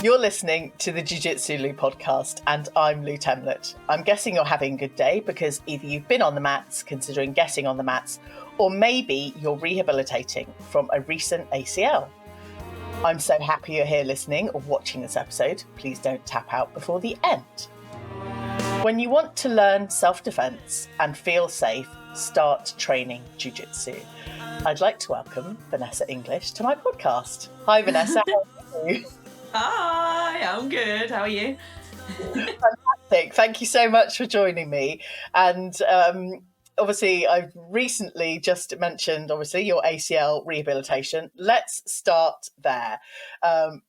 You're listening to the Jiu-Jitsu Lou podcast, and I'm Lou Temlett. I'm guessing you're having a good day because either you've been on the mats, considering getting on the mats, or maybe you're rehabilitating from a recent ACL. I'm so happy you're here listening or watching this episode. Please don't tap out before the end. When you want to learn self-defense and feel safe, start training Jiu-Jitsu. I'd like to welcome Vanessa English to my podcast. Hi, Vanessa. How are you? Hi, I'm good. How are you? Fantastic. Thank you so much for joining me. And obviously, I've recently just mentioned, your ACL rehabilitation. Let's start there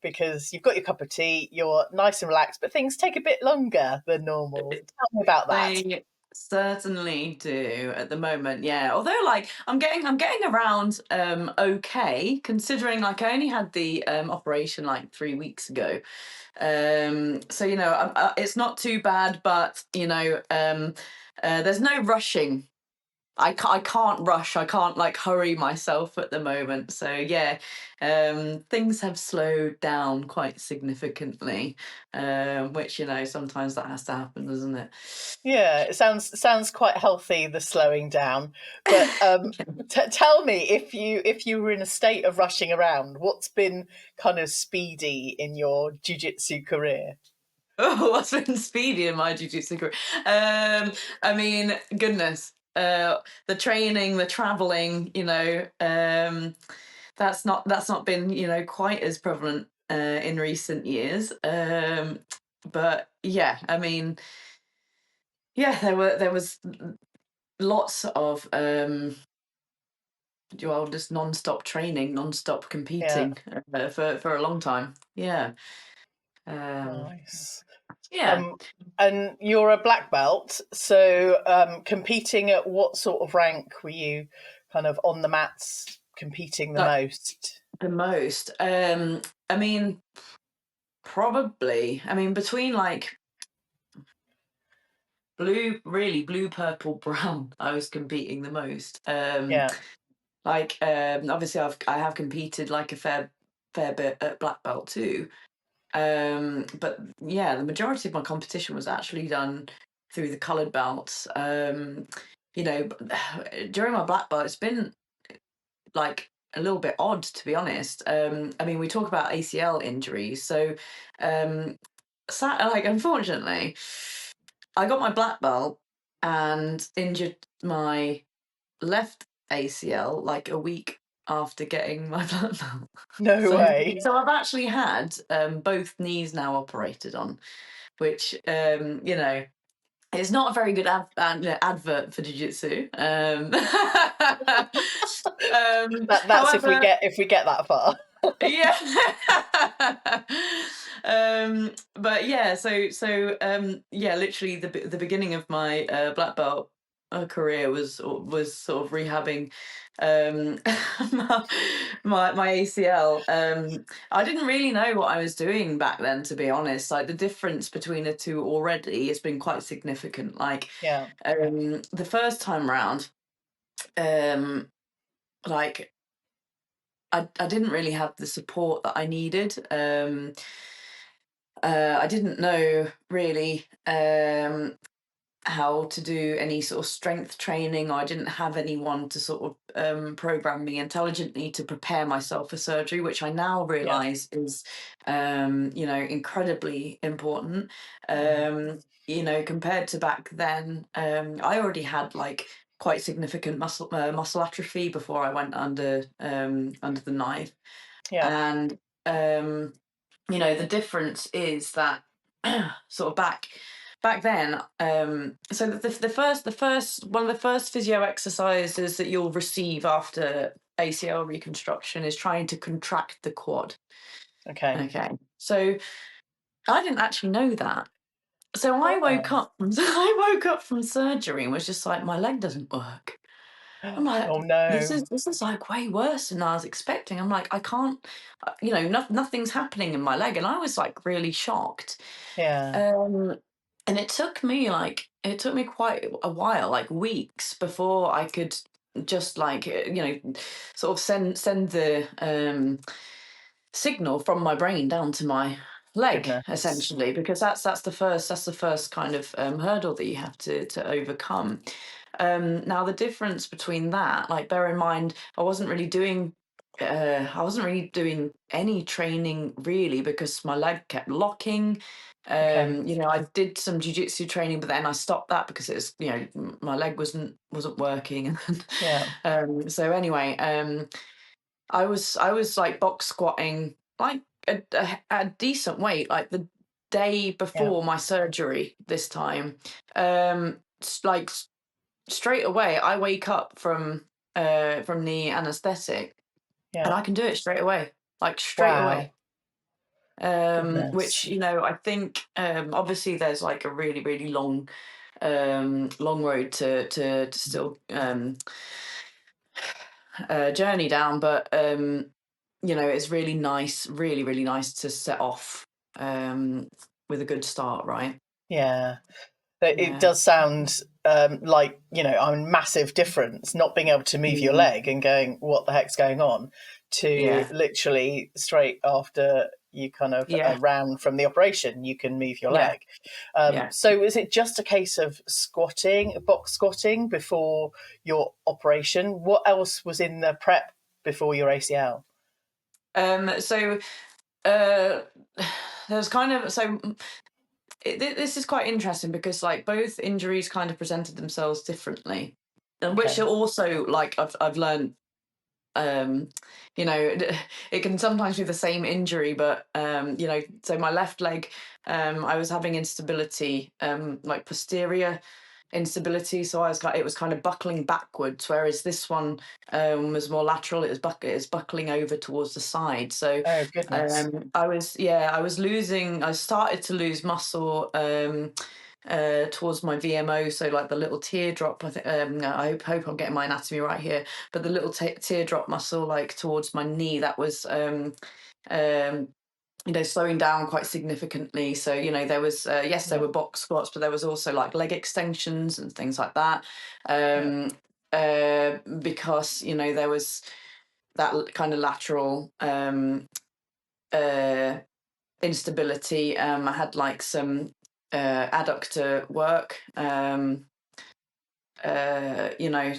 because you've got your cup of tea, you're nice and relaxed, but things take a bit longer than normal. Tell me about that. They certainly do at the moment, yeah. Although, I'm getting around okay, considering I only had the operation 3 weeks ago. So it's not too bad, but there's no rushing. I can't rush. I can't hurry myself at the moment. So yeah, things have slowed down quite significantly, which sometimes that has to happen, doesn't it? Yeah, it sounds quite healthy, the slowing down. But tell me, if you were in a state of rushing around, what's been kind of speedy in your jiu-jitsu career? Oh, what's been speedy in my jiu-jitsu career? I mean, goodness, the training, the traveling, that's not been quite as prevalent in recent years. But yeah, I mean, yeah, there was lots of just non-stop training, non-stop competing for a long time. Yeah. Nice. Yeah. And you're a black belt, so competing at what sort of rank were you kind of on the mats competing the most? The most. I mean, probably. I mean, between blue, purple, brown, I was competing the most. Obviously, I have competed a fair bit at black belt too. But yeah, the majority of my competition was actually done through the coloured belts. During my black belt, it's been a little bit odd, to be honest. I mean, we talk about ACL injuries, so unfortunately, I got my black belt and injured my left ACL a week after getting my black belt. No way. So I've actually had both knees now operated on, which it's not a very good advert for jiu-jitsu. That's however, if we get that far. yeah. But yeah, yeah, literally the beginning of my black belt career was sort of rehabbing my ACL. I didn't really know what I was doing back then, to be honest. The difference between the two already has been quite significant. The first time round, I didn't really have the support that I needed. I didn't know really how to do any sort of strength training, or I didn't have anyone to sort of program me intelligently to prepare myself for surgery, which I now realise is, incredibly important. Compared to back then, I already had quite significant muscle atrophy before I went under the knife. And the difference is that sort of back then, so the first one of the first physio exercises that you'll receive after ACL reconstruction is trying to contract the quad. Okay. So I didn't actually know that. So I woke up from surgery and was just like, my leg doesn't work. I'm like, oh no, this is way worse than I was expecting. I'm like, I can't, nothing's happening in my leg, and I was really shocked. And it took me quite a while, weeks, before I could just sort of send the signal from my brain down to my leg, Goodness. essentially, because that's the first kind of hurdle that you have to overcome. Now the difference between that, like, bear in mind, I wasn't really doing any training really because my leg kept locking. Okay. I did some jiu-jitsu training, but then I stopped that because it was, my leg wasn't working. Yeah. So anyway, I was like box squatting like a decent weight, like the day Yeah. before my surgery this time. Like straight away, I wake up from the anesthetic and Yeah. I can do it straight away, like straight Wow. away. Which Goodness. I think obviously there's like a really really long road to still journey down, but it's really nice, really really nice to set off with a good start, right? Yeah. It Yeah, does sound like, a massive difference not being able to move your mm, leg and going, what the heck's going on, to yeah, literally straight after you kind of yeah, round from the operation, you can move your yeah, leg. yeah. So is it just a case of squatting, box squatting before your operation? What else was in the prep before your ACL? So uh, there's kind of this is quite interesting because like both injuries kind of presented themselves differently, and which Okay. are also like I've learned um it can sometimes be the same injury, but so my left leg, I was having instability, like posterior instability, so it was kind of buckling backwards, whereas this one was more lateral. It was buckling over towards the side. So Oh, goodness. I started to lose muscle towards my VMO, so like the little teardrop. I think hope I'm getting my anatomy right here, but the little teardrop muscle, like towards my knee, that was um, slowing down quite significantly. So there was yes, there Yeah. were box squats, but there was also like leg extensions and things like that. Yeah. Because there was that kind of lateral uh, instability. I had like some adductor work,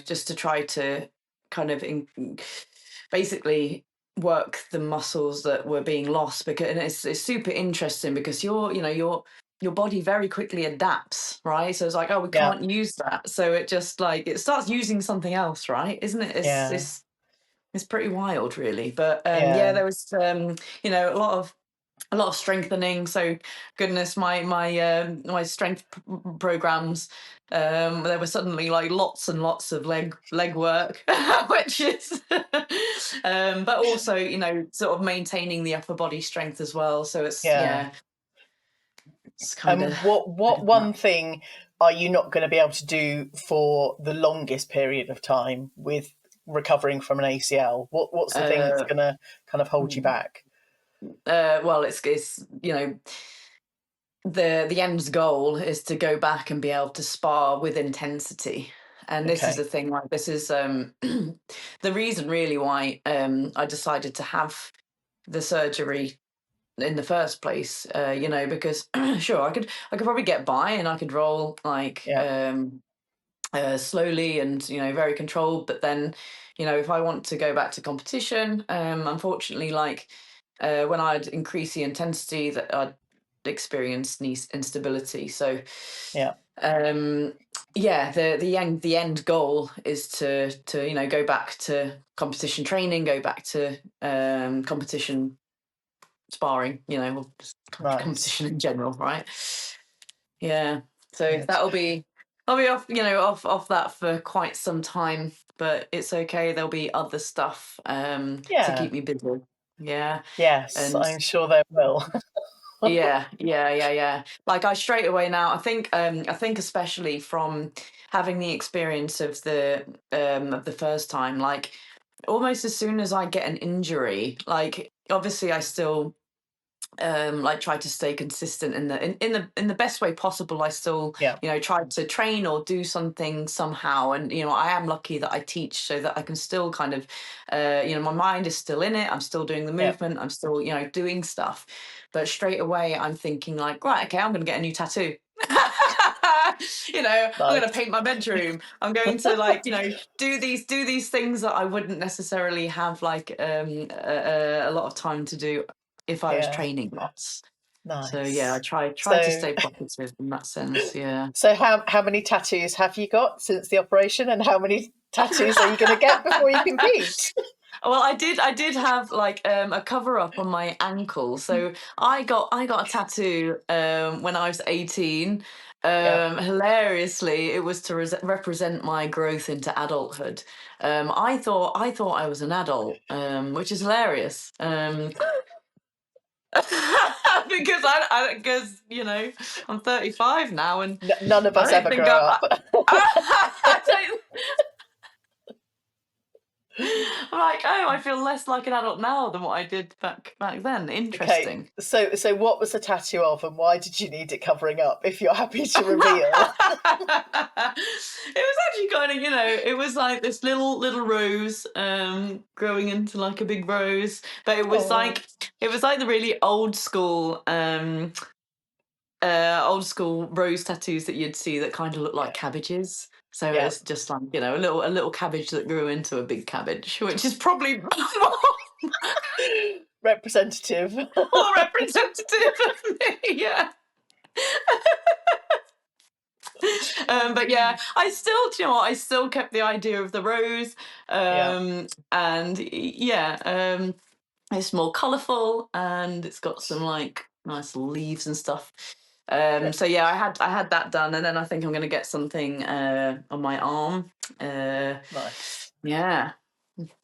just to try to kind of basically work the muscles that were being lost. Because and it's super interesting because your body very quickly adapts, right? So it's like, oh, we Yeah. can't use that, so it just like it starts using something else, right? Isn't it? Yeah. It's pretty wild, really. But yeah, Yeah. there was a lot of strengthening. So goodness, my strength programs, there was suddenly like lots and lots of leg work, which is but also sort of maintaining the upper body strength as well. So it's Yeah. yeah, it's kind of And what one thing are you not going to be able to do for the longest period of time with recovering from an ACL? What's the thing that's uh, going to kind of hold you back? well, it's the end goal is to go back and be able to spar with intensity. And this is Okay. the thing, like this is the reason really why I decided to have the surgery in the first place. Because sure, I could probably get by and I could roll like Yeah. slowly and very controlled, but then if I want to go back to competition, unfortunately, like when I'd increase the intensity, that I'd experience knee instability. So Yeah. um yeah, the end goal is to go back to competition training, go back to competition sparring, or just Nice. competition in general, right? Yeah. So Good. I'll be off that for quite some time, but it's okay. There'll be other stuff to Yeah. keep me busy. Yeah. Yes, And I'm sure there will. yeah. Like I straight away now, I think especially from having the experience of the first time, like almost as soon as I get an injury, like obviously I still like try to stay consistent in the best way possible. I still, try to train or do something somehow, and I am lucky that I teach, so that I can still kind of, my mind is still in it. I'm still doing the movement. I'm still, doing stuff. But straight away, I'm thinking like, right, okay, I'm going to get a new tattoo. I'm going to paint my bedroom. I'm going to like, do these things that I wouldn't necessarily have like a lot of time to do if I was training lots. Nice. So yeah, I try to stay positive in that sense. Yeah. So how many tattoos have you got since the operation, and how many tattoos are you going to get before you compete? Well, I did have like a cover up on my ankle. So I got a tattoo when I was 18. Hilariously, it was to represent my growth into adulthood. I thought I was an adult, which is hilarious. Because because I'm 35 now, and none of us ever grow up. I'm like, oh, I feel less like an adult now than what I did back then. Interesting. Okay, so what was the tattoo of, and why did you need it covering up, if you're happy to reveal? It was actually kind of, it was like this little rose growing into like a big rose, but it was like the really old school rose tattoos that you'd see that kind of look like cabbages. So it's just like, a little cabbage that grew into a big cabbage, which is probably representative. More representative of me, yeah. But yeah, I still, I still kept the idea of the rose. And it's more colourful, and it's got some like nice leaves and stuff. So yeah, I had that done, and then I think I'm going to get something on my arm. Nice. Yeah.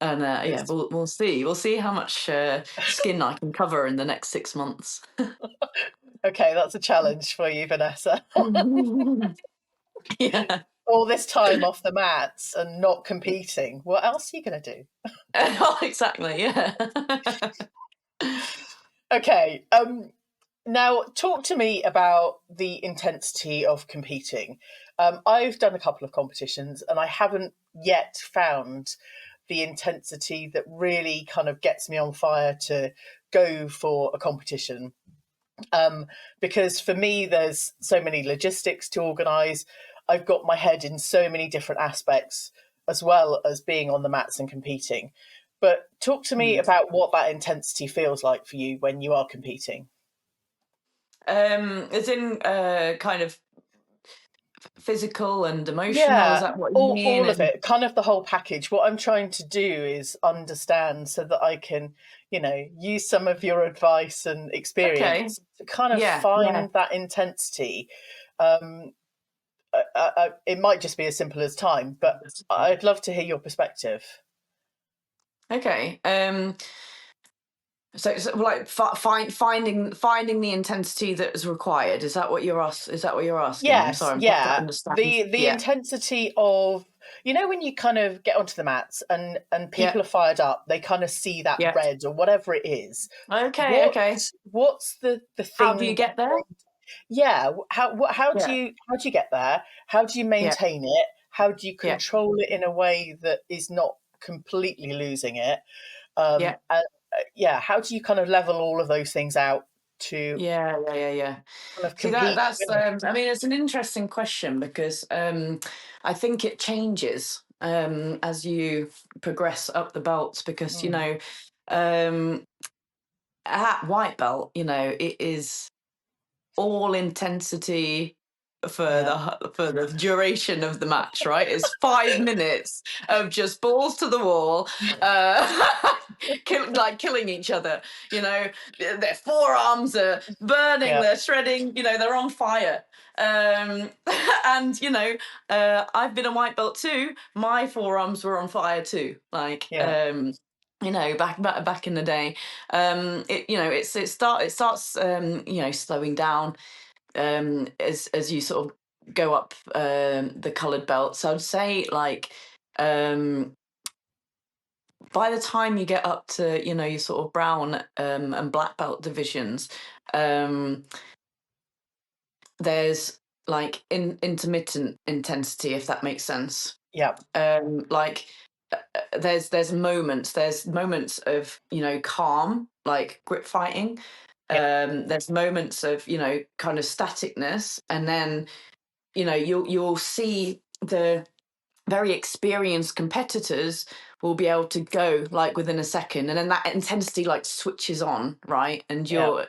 And yeah, we'll see how much skin I can cover in the next 6 months. Okay, that's a challenge for you, Vanessa. Yeah. All this time off the mats and not competing. What else are you going to do? Oh, exactly. Yeah. Okay. Now, talk to me about the intensity of competing. I've done a couple of competitions, and I haven't yet found the intensity that really kind of gets me on fire to go for a competition. Because for me, there's so many logistics to organise. I've got my head in so many different aspects, as well as being on the mats and competing. But talk to me about what that intensity feels like for you when you are competing. As in kind of physical and emotional, is that what you mean? All of it, kind of the whole package. What I'm trying to do is understand so that I can, use some of your advice and experience to kind of find that intensity. It might just be as simple as time, but I'd love to hear your perspective. Okay. So like finding the intensity that is required. Is that what you're asking? Yes, I'm sorry, I'm trying to understand. The intensity of, when you kind of get onto the mats and people are fired up, they kind of see that red or whatever it is. Okay. What's the thing? How do you get there? Yeah. How do you get there? How do you maintain it? How do you control it in a way that is not completely losing it? How do you kind of level all of those things out to kind of compete? See, that's I mean, it's an interesting question, because I think it changes as you progress up the belts, because at white belt, it is all intensity for the duration of the match, right? It's 5 minutes of just balls to the wall, killing each other. Their forearms are burning, they're shredding, they're on fire. And I've been a white belt too. My forearms were on fire too. Back in the day. It starts slowing down as you sort of go up the coloured belt. So I'd say like by the time you get up to, you know, your sort of brown and black belt divisions, there's like intermittent intensity, if that makes sense. Yeah. Like there's moments of, you know, calm, like grip fighting. There's moments of, you know, kind of staticness, and then, you know, you'll see the very experienced competitors will be able to go like within a second, and then that intensity like switches on, right? And you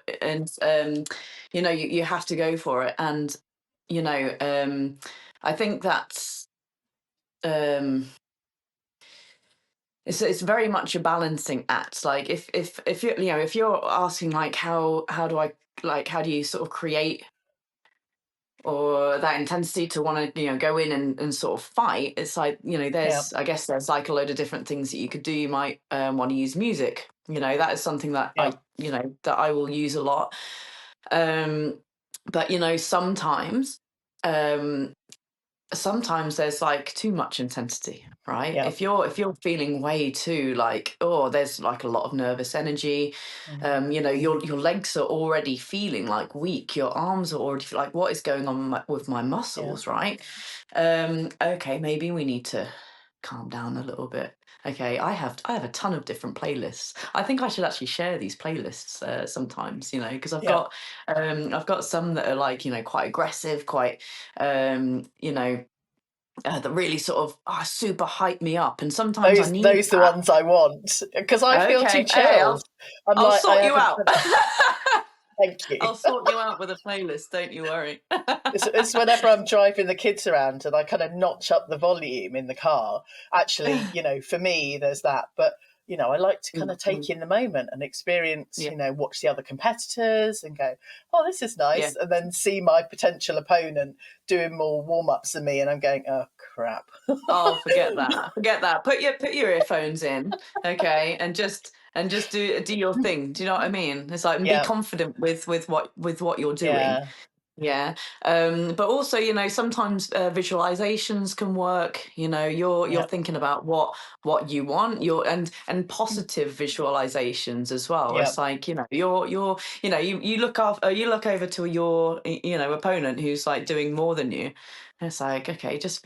know, you have to go for it. And you know, I think that's um it's very much a balancing act. Like if you, you know, if you're asking like how do I, like, how do you sort of create or that intensity to want to, you know, go in and sort of fight, it's like, you know, there's, I guess there's like a load of different things that you could do. You might want to use music, you know, that is something that I, you know, that I will use a lot. But you know, sometimes there's like too much intensity, right? If you're feeling way too like, oh, there's like a lot of nervous energy, you know, your legs are already feeling like weak, your arms are already like, what is going on with my muscles, right? Okay, maybe we need to calm down a little bit. Okay, I have a ton of different playlists. I think I should actually share these playlists sometimes, you know, because I've got some that are like, you know, quite aggressive, quite you know, that really sort of super hype me up, and sometimes I need Those the that. ones I want, because I feel too Okay, hey, chilled. I'm I'll like, I sort you haven't. out. Thank you. I'll sort you out with a playlist. Don't you worry. It's whenever I'm driving the kids around and I kind of notch up the volume in the car. Actually, you know, for me, there's that. But, you know, I like to kind of take in the moment and experience, Yeah, you know, watch the other competitors and go, oh, this is yeah. nice. And then see my potential opponent doing more warm ups than me. And I'm going, oh, crap. Oh, forget that. Forget that. Put your earphones in, okay, and just do your thing. Do you know what I mean? It's like, and be Yeah. confident with what you're doing. Yeah. Yeah. But also, you know, sometimes visualizations can work. You know, you're Yeah. thinking about what you want, and positive visualizations as well. Yeah. It's like, you know, you're you know, you look off, you look over to your, you know, opponent who's like doing more than you. And it's like, okay, just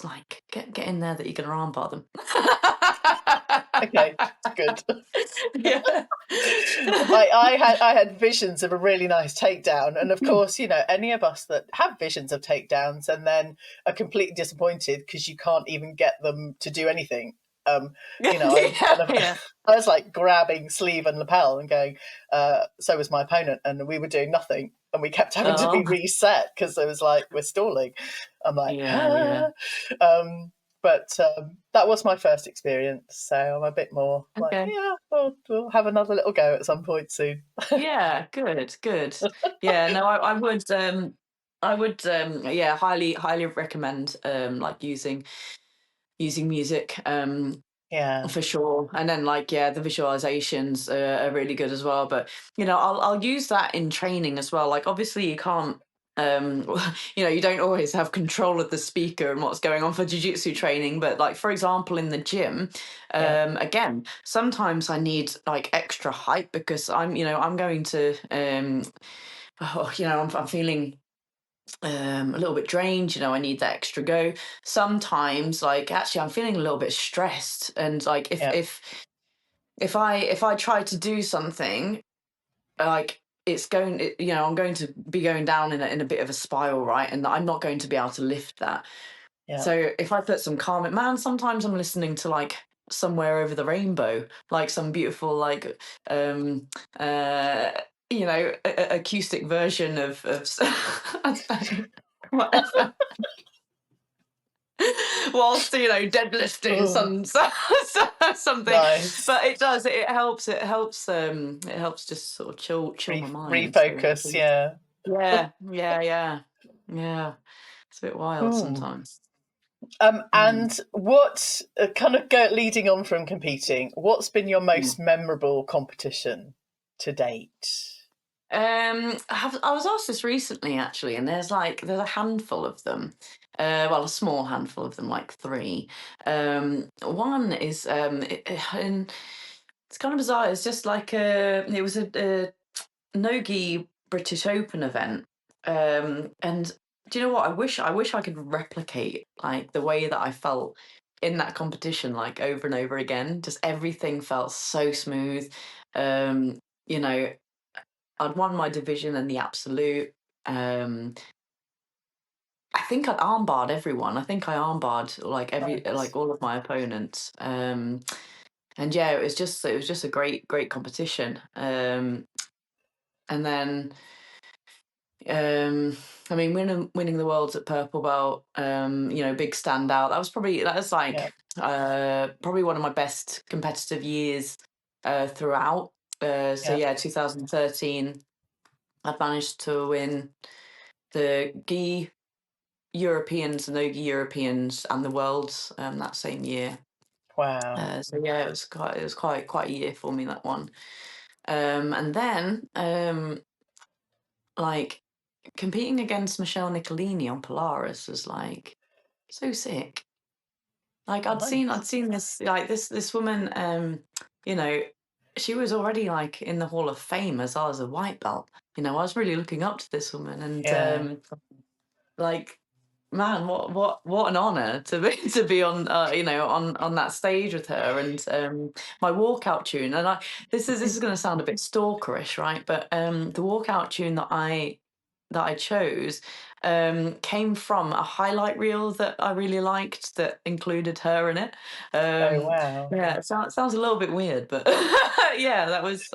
like get in there that you can armbar them. Okay. Good. Yeah. I had visions of a really nice takedown, and of course, you know, any of us that have visions of takedowns and then are completely disappointed because you can't even get them to do anything. You know, I kind of, Yeah. I was like grabbing sleeve and lapel and going. So was my opponent, and we were doing nothing, and we kept having to be Oh, reset because it was like we're stalling. I'm like, yeah, yeah. ah. But that was my first experience, so I'm a bit more like, Okay. yeah, we'll have another little go at some point soon. Yeah, good. Yeah, no, I would yeah, highly recommend like using music Yeah, for sure. And then like, yeah, the visualizations are really good as well. But you know, I'll use that in training as well. Like obviously you can't you know, you don't always have control of the speaker and what's going on for jiu-jitsu training, but like for example in the gym, yeah, again, sometimes I need like extra hype because I'm, you know, I'm going to oh, you know, I'm feeling a little bit drained, you know, I need that extra go. Sometimes like actually I'm feeling a little bit stressed, and like yeah, if I try to do something, like you know, I'm going to be going down in a bit of a spiral, right? And I'm not going to be able to lift that. yeah. So if I put some calm, man, sometimes I'm listening to like Somewhere Over the Rainbow, like some beautiful like um uh you know, acoustic version of whatever, whilst, you know, deadlifting Oh, something. nice. But it helps just sort of chill my mind. So I Refocus. think, Yeah. yeah, it's a bit wild Hmm. sometimes. Mm. And what kind of go leading on from competing? What's been your Mm. most memorable competition to date? I was asked this recently actually, and there's a handful of them. Well, a small handful of them, like three. One is and it's kind of bizarre. It's just like it was a Nogi British Open event. And do you know what? I wish I could replicate like the way that I felt in that competition, like over and over again. Just everything felt so smooth. Um, you know, I'd won my division in the absolute. I think I'd armbarred everyone. I think I armbarred like all of my opponents. And yeah, it was just a great competition. And then I mean, winning the worlds at purple belt, big standout. That was like probably one of my best competitive years throughout. So yeah, 2013, I'd managed to win the gi Europeans, the no gi Europeans, and the worlds that same year. Wow. So yeah, it was quite a year for me, that one. And then like competing against Michelle Nicolini on Polaris was like so sick. Like I'd seen this woman, you know, she was already like in the Hall of Fame as well as a white belt. I was really looking up to this woman, and like, man, what an honor to be to be on on that stage with her. And my walkout tune, and this is going to sound a bit stalkerish, right? But the walkout tune that I chose came from a highlight reel that I really liked that included her in it. Oh wow. Yeah, it sounds a little bit weird, but yeah, that was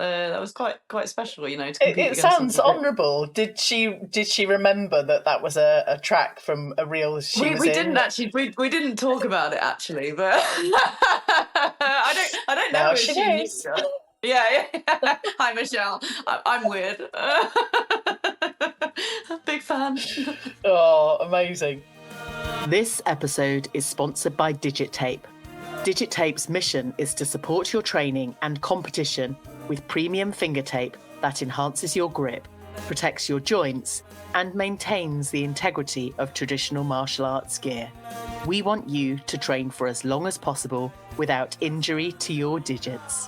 quite special, to compete It against sounds somebody that honourable. Did she remember that was a track from a reel she was we in? didn't actually we didn't talk about it actually, but I don't know Now if she she knew. knows. Yeah, yeah. Hi, Michelle. I'm weird. Big fan. Oh, amazing. This episode is sponsored by Digitape. Digitape's mission is to support your training and competition with premium finger tape that enhances your grip, protects your joints, and maintains the integrity of traditional martial arts gear. We want you to train for as long as possible without injury to your digits.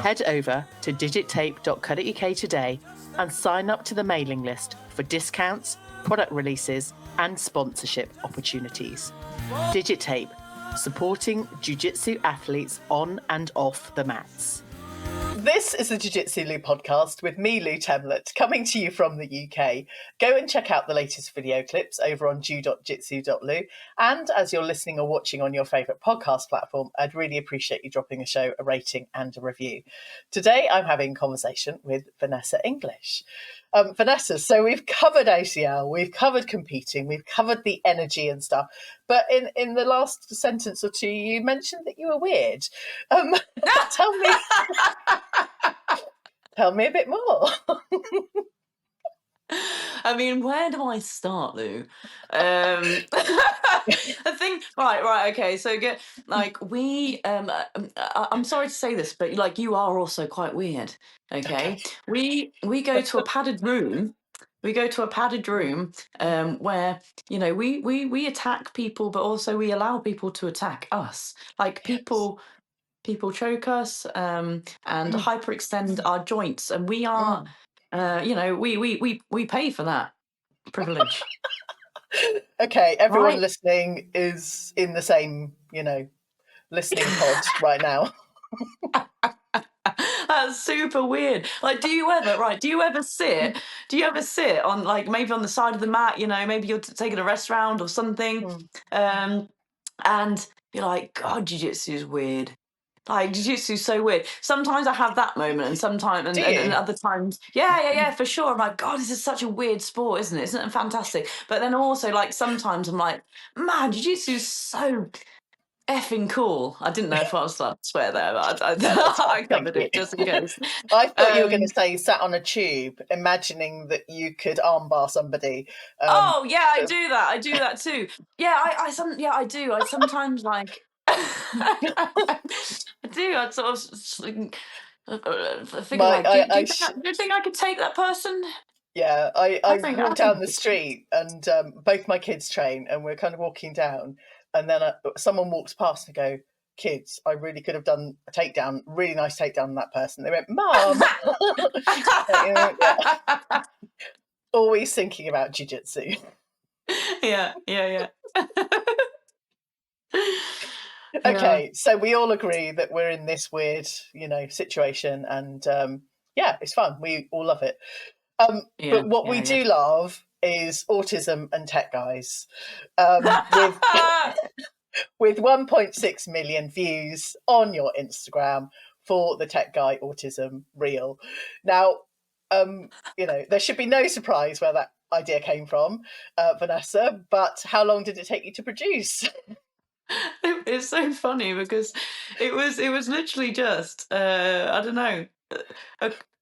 Head over to digittape.co.uk today and sign up to the mailing list for discounts, product releases, and sponsorship opportunities. Digitape, supporting jiu-jitsu athletes on and off the mats. This is the Jiu-Jitsu Lou podcast with me, Lou Temlett, coming to you from the UK. Go and check out the latest video clips over on ju.jitsu.lu. And as you're listening or watching on your favourite podcast platform, I'd really appreciate you dropping the show a rating and a review. Today, I'm having a conversation with Vanessa English. Vanessa, so we've covered ACL, we've covered competing, we've covered the energy and stuff. But in the last sentence or two, you mentioned that you were weird. Tell me... Tell me a bit more. I mean, where do I start, Lou? I think right, okay. So I'm sorry to say this, but like you are also quite weird. Okay, we go to a padded room. We go to a padded room where we attack people, but also we allow people to attack us. Like people choke us and hyperextend our joints, and we are we pay for that privilege. Okay, everyone Right? listening is in the same listening pod right now. That's super weird. Like, do you ever sit on like maybe on the side of the mat, maybe you're taking a rest round or something, and you're like, God, jiu-jitsu is weird. Like jiu-jitsu is so weird. Sometimes I have that moment, and sometimes and other times, yeah, for sure. I'm like, God, this is such a weird sport, isn't it? Isn't it fantastic? But then also, like, sometimes I'm like, man, jiu-jitsu is so effing cool. I didn't know if I was allowed to swear there, but I covered it just in case. I thought you were going to say you sat on a tube, imagining that you could armbar somebody. Oh yeah, I do that. I do that too. Yeah, I do. I sometimes like I do. I sort of I figure, like, do you think I could take that person? Yeah, I walk down the think street and both my kids train, and we're kind of walking down, and then someone walks past and I go, "Kids, I really could have done a takedown, really nice takedown on that person." They went, "Mum." Yeah. Always thinking about jiu-jitsu. Yeah. Okay, so we all agree that we're in this weird, situation, and yeah, it's fun. We all love it. But what we do love is autism and tech guys. With with 1.6 million views on your Instagram for the tech guy autism reel. Now, there should be no surprise where that idea came from, Vanessa. But how long did it take you to produce? It's so funny because it was literally just I don't know,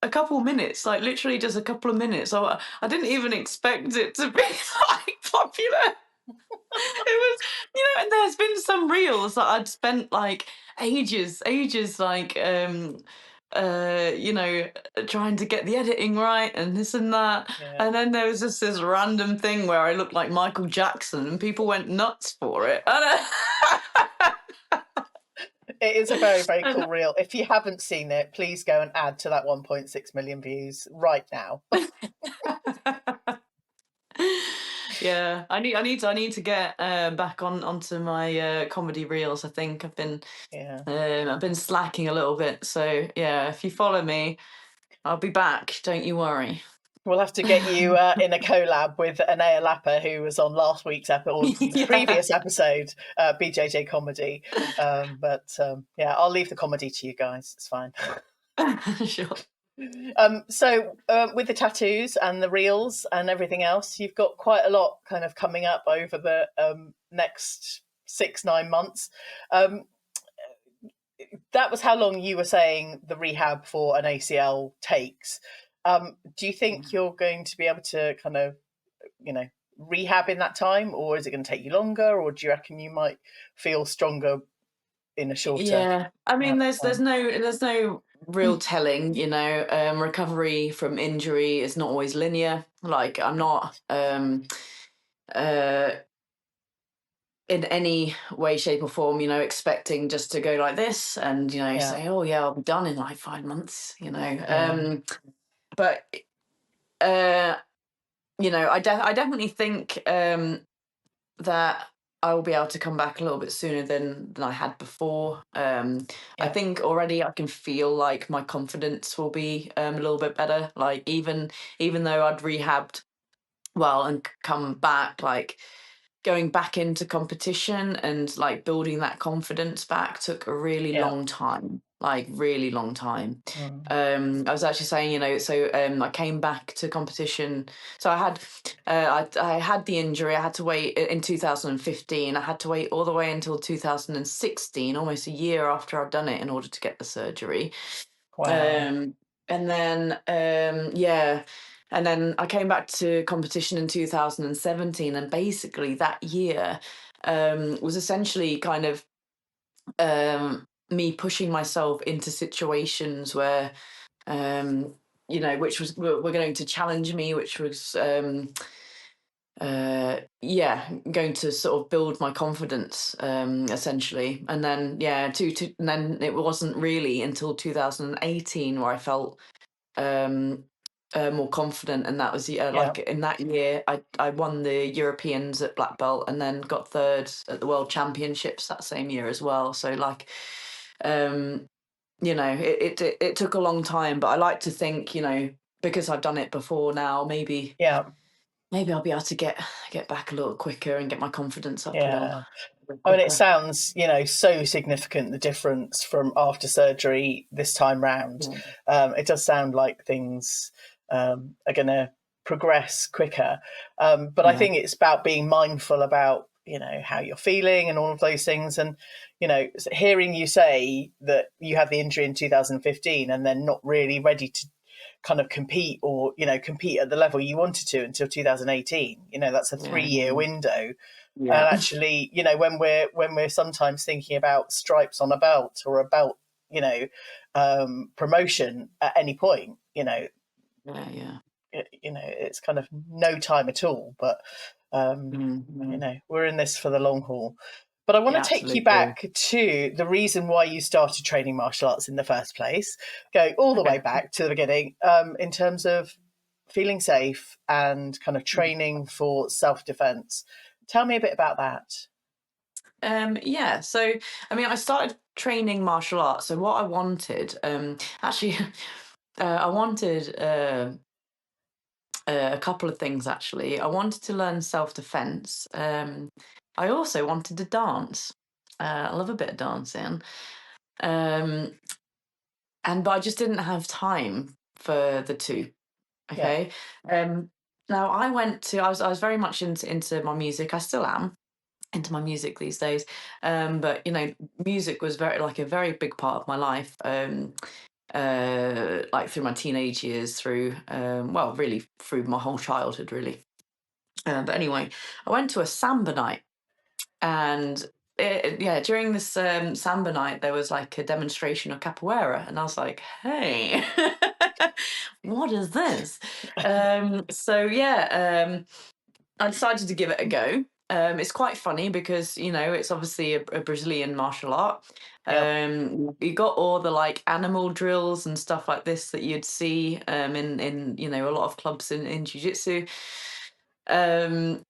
a couple minutes, like literally just a couple of minutes. I didn't even expect it to be like popular. It was, and there's been some reels that I'd spent like ages, like trying to get the editing right and this and that. Yeah. And then there was just this random thing where I looked like Michael Jackson and people went nuts for it. It is a very, very cool reel. If you haven't seen it, please go and add to that 1.6 million views right now. Yeah, I need to get back onto my comedy reels. I think I've been slacking a little bit. So yeah, if you follow me, I'll be back. Don't you worry. We'll have to get you in a collab with Anaya Lapper, who was on last week's episode, or previous episode, BJJ Comedy. Yeah, I'll leave the comedy to you guys. It's fine. Sure. So with the tattoos and the reels and everything else, you've got quite a lot kind of coming up over the next 6-9 months. That was how long you were saying the rehab for an ACL takes. Do you think you're going to be able to kind of, rehab in that time, or is it going to take you longer, or do you reckon you might feel stronger in a shorter? Yeah, I mean, there's no real telling. Recovery from injury is not always linear. Like, I'm not in any way, shape, or form, expecting just to go like this and say, oh yeah, I'll be done in like 5 months. But I definitely think that I will be able to come back a little bit sooner than I had before. I think already I can feel like my confidence will be a little bit better. Like even though I'd rehabbed well and come back, like going back into competition and like building that confidence back took a really long time. Like really long time. I was actually saying, so I came back to competition. So I had I had the injury. I had to wait in 2015. I had to wait all the way until 2016, almost a year after I'd done it, in order to get the surgery. Wow. And then and then I came back to competition in 2017, and basically that year was essentially kind of me pushing myself into situations where which were going to challenge me, which was going to sort of build my confidence essentially. And then and then it wasn't really until 2018 where I felt more confident, and that was like in that year I won the Europeans at black belt and then got third at the World Championships that same year as well. So like it took a long time, but I like to think, because I've done it before now, maybe I'll be able to get back a little quicker and get my confidence up a little. I mean, it sounds, so significant, the difference from after surgery this time round. It does sound like things are going to progress quicker. But I think it's about being mindful about, how you're feeling and all of those things. And, hearing you say that you had the injury in 2015 and then not really ready to kind of compete or, compete at the level you wanted to until 2018, that's a 3-year window. And actually, when we're sometimes thinking about stripes on a belt or a belt, promotion at any point. Yeah. It's kind of no time at all. But we're in this for the long haul. But I want Yeah, to take you absolutely. back to the reason why you started training martial arts in the first place, going all the way Okay. back to the beginning, in terms of feeling safe and kind of training for self-defense. Tell me a bit about that. Yeah, so I mean, I started training martial arts. So what I wanted, actually, I wanted a couple of things. Actually, I wanted to learn self-defense. I also wanted to dance. I love a bit of dancing, um, but I just didn't have time for the two. Yeah. Okay. Um, Now I was very much into my music. I still am into my music these days. But music was a very big part of my life. Like through my teenage years, through well, really through my whole childhood, really. But anyway, I went to a samba night, and yeah, during this samba night, there was like a demonstration of capoeira, and I was like, hey, what is this? So yeah, I decided to give it a go. It's quite funny because it's obviously a Brazilian martial art. Yep. You got all the like animal drills and stuff like this that you'd see in a lot of clubs in jiu-jitsu. And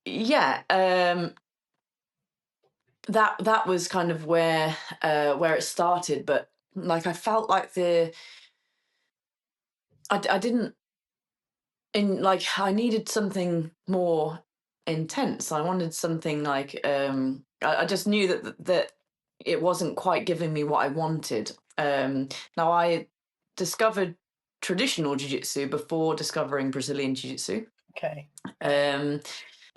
yeah, that was kind of where it started. But like I felt like I didn't in like I needed something more intense. I wanted something like I just knew that it wasn't quite giving me what I wanted. Now I discovered traditional jiu-jitsu before discovering Brazilian jiu-jitsu. Okay. Um,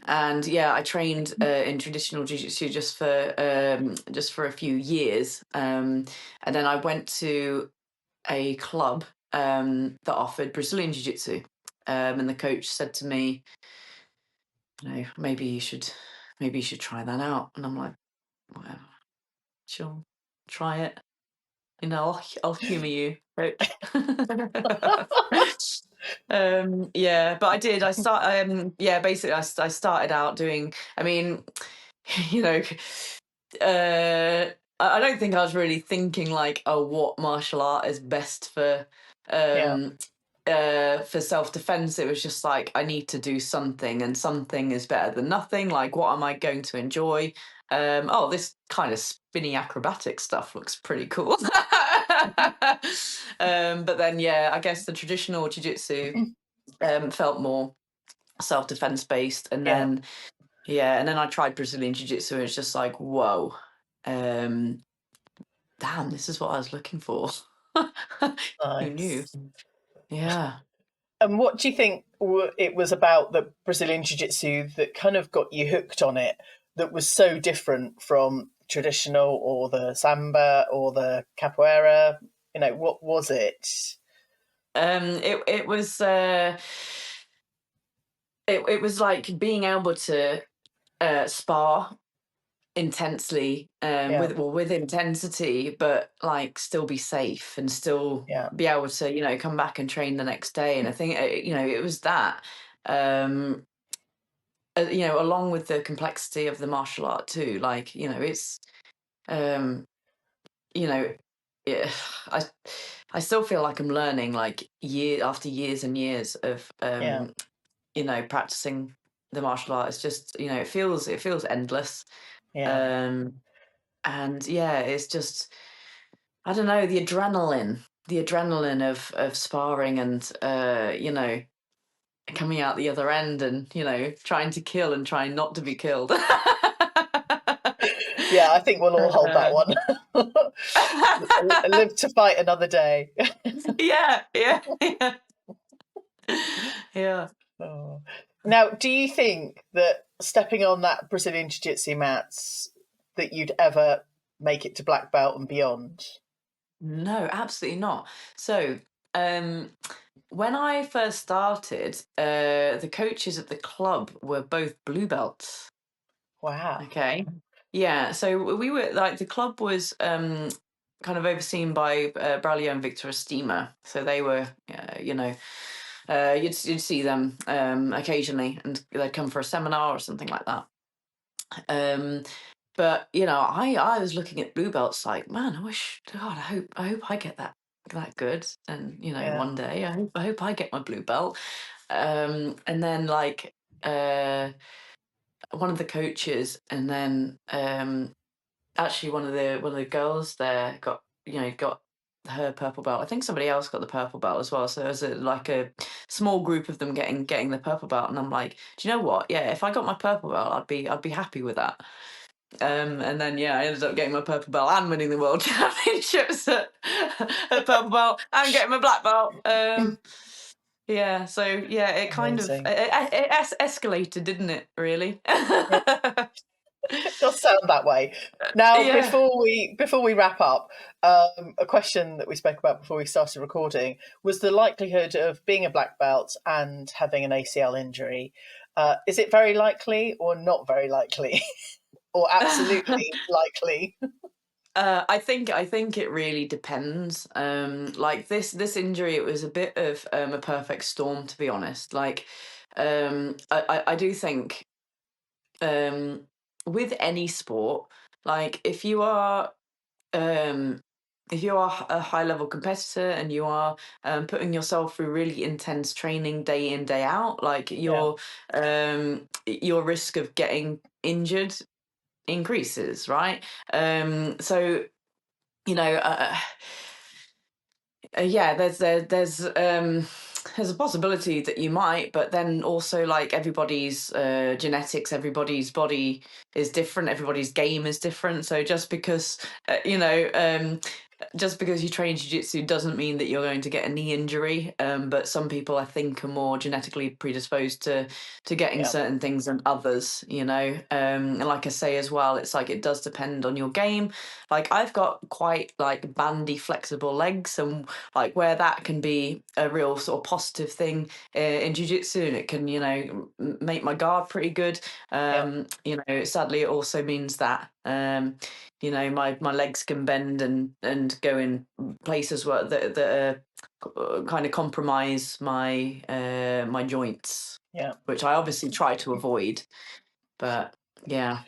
and yeah, I trained in traditional jiu-jitsu just for a few years. And then I went to a club that offered Brazilian jiu-jitsu. And the coach said to me, maybe you should try that out. And I'm like, well, sure, try it. I'll humor you, coach. Yeah, but I did. Yeah, basically, I started out doing. I mean, you know, I don't think I was really thinking like, oh, what martial art is best Yeah. um, for self defense. It was just like I need to do something, and something is better than nothing. Like, what am I going to enjoy? Oh, this kind of spinny acrobatic stuff looks pretty cool. But then, yeah, I guess the traditional jiu-jitsu felt more self-defense based, and Yeah. then yeah, and then I tried Brazilian jiu-jitsu, and it's just like, whoa, um, damn, this is what I was looking for. Who knew? Nice. Yeah. And what do you think it was about the Brazilian Jiu Jitsu that kind of got you hooked on it, that was so different from traditional or the samba or the capoeira? What was it? It was it was like being able to spar intensely Yeah. with intensity, but like still be safe and still Yeah. be able to come back and train the next day. And I think it was that um along with the complexity of the martial art too, like it's um you know yeah, i I still feel like I'm learning, like year after years and years of Yeah. practicing the martial art. It's just it feels endless. Yeah. um and yeah, it's just, I don't know, the adrenaline of sparring, and coming out the other end, and trying to kill and trying not to be killed. Yeah, I think we'll all hold that one. Live to fight another day. Yeah, yeah, yeah. Yeah. Oh. Now, do you think that stepping on that Brazilian Jiu Jitsu mats, that you'd ever make it to black belt and beyond? No, absolutely not. So, when I first started, the coaches at the club were both blue belts. Wow. Okay. Yeah. So we were like, the club was kind of overseen by Braulio and Victor Estima. So they were, you'd see them occasionally, and they'd come for a seminar or something like that. But I was looking at blue belts like, man, I wish, God, I hope I get that good, and one day I hope I get my blue belt. And then like one of the coaches, and then actually one of the girls there got her purple belt. I think somebody else got the purple belt as well. So there was a small group of them getting the purple belt, and I'm like, do you know what? Yeah, if I got my purple belt, I'd be happy with that. And then I ended up getting my purple belt and winning the world championships at purple belt and getting my black belt. So it kind of it escalated, didn't it? Really. It does sound that way. Now, Yeah. before we wrap up, a question that we spoke about before we started recording was the likelihood of being a black belt and having an ACL injury. Is it very likely or not very likely, or absolutely likely? I think it really depends. Like this injury, it was a bit of a perfect storm, to be honest. Like, I do think with any sport, like if you are a high level competitor and you are putting yourself through really intense training day in day out, like your risk of getting injured increases, right? So there's a possibility that you might, but then also like everybody's genetics, everybody's body is different, everybody's game is different. So just because just because you train jiu-jitsu doesn't mean that you're going to get a knee injury, but some people I think are more genetically predisposed to getting certain things than others, and like I say as well, it's like it does depend on your game. Like I've got quite like bandy flexible legs, and like where that can be a real sort of positive thing in jiu-jitsu, and it can make my guard pretty good. Sadly it also means that my legs can bend and go in places where that kind of compromise my my joints, which I obviously try to avoid, but yeah.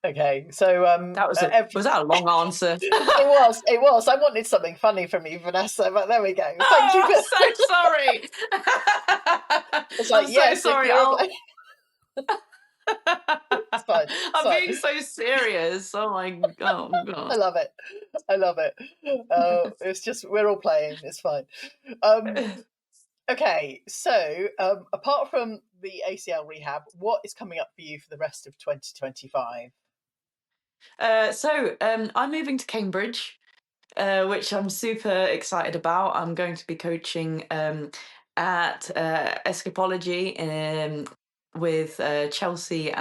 Okay, so was that a long answer? It was. I wanted something funny from you, Vanessa, but there we go. Thank you. I'm so sorry. It's like, I'm so sorry. It's fine. I'm being so serious. Oh my god. I love it. It's just we're all playing. It's fine. Okay, so apart from the ACL rehab, what is coming up for you for the rest of 2025? I'm moving to Cambridge, which I'm super excited about. I'm going to be coaching at Escapology with Chelsea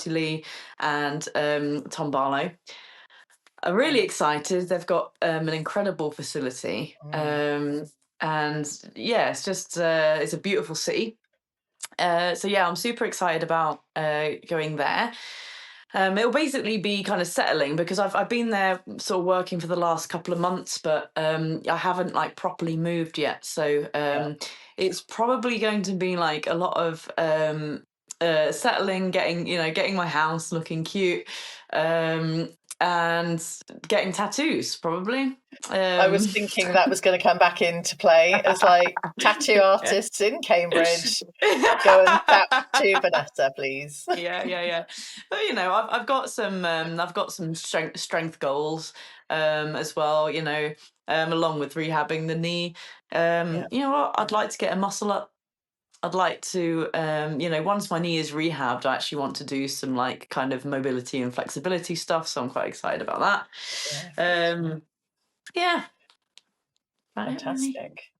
Lee and Tom Barlow. I'm really excited. They've got an incredible facility, and it's just it's a beautiful city. I'm super excited about going there. It'll basically be kind of settling because I've been there sort of working for the last couple of months, but I haven't like properly moved yet. So it's probably going to be like a lot of settling, getting my house looking cute, and getting tattoos probably. I was thinking that was going to come back into play as like tattoo artists in Cambridge. Go and tattoo Vanessa, please. Yeah. But I've got some strength goals as well. Along with rehabbing the knee. You know what? I'd like to get a muscle up. I'd like to, once my knee is rehabbed, I actually want to do some like kind of mobility and flexibility stuff. So I'm quite excited about that. Yeah. Fantastic.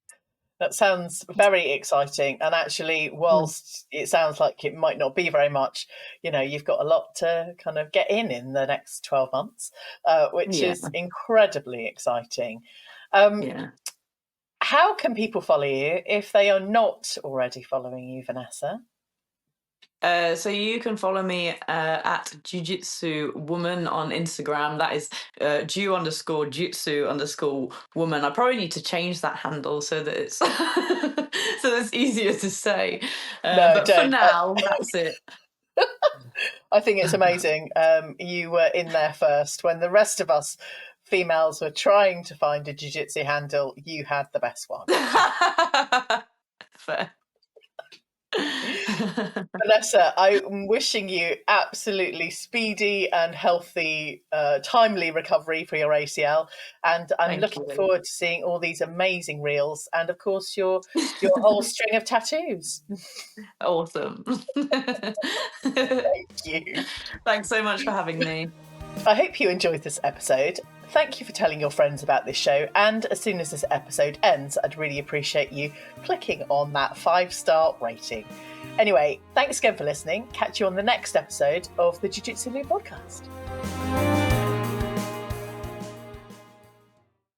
That sounds very exciting. And actually, whilst it sounds like it might not be very much, you've got a lot to kind of get in the next 12 months, which is incredibly exciting. How can people follow you if they are not already following you, Vanessa? So you can follow me at Jiu-Jitsu Woman on Instagram. That is Jiu_Jitsu_woman. I probably need to change that handle so that it's so it's easier to say. No, But for don't. now, that's it. I think it's amazing. You were in there first when the rest of us females were trying to find a jiu-jitsu handle. You had the best one. Fair. Vanessa, I'm wishing you absolutely speedy and healthy, timely recovery for your ACL, and I'm looking forward to seeing all these amazing reels, and of course your whole string of tattoos. Awesome. Thank you. Thanks so much for having me. I hope you enjoyed this episode. Thank you for telling your friends about this show, and as soon as this episode ends, I'd really appreciate you clicking on that 5-star rating. Anyway, thanks again for listening. Catch you on the next episode of the Jiu-Jitsu Podcast.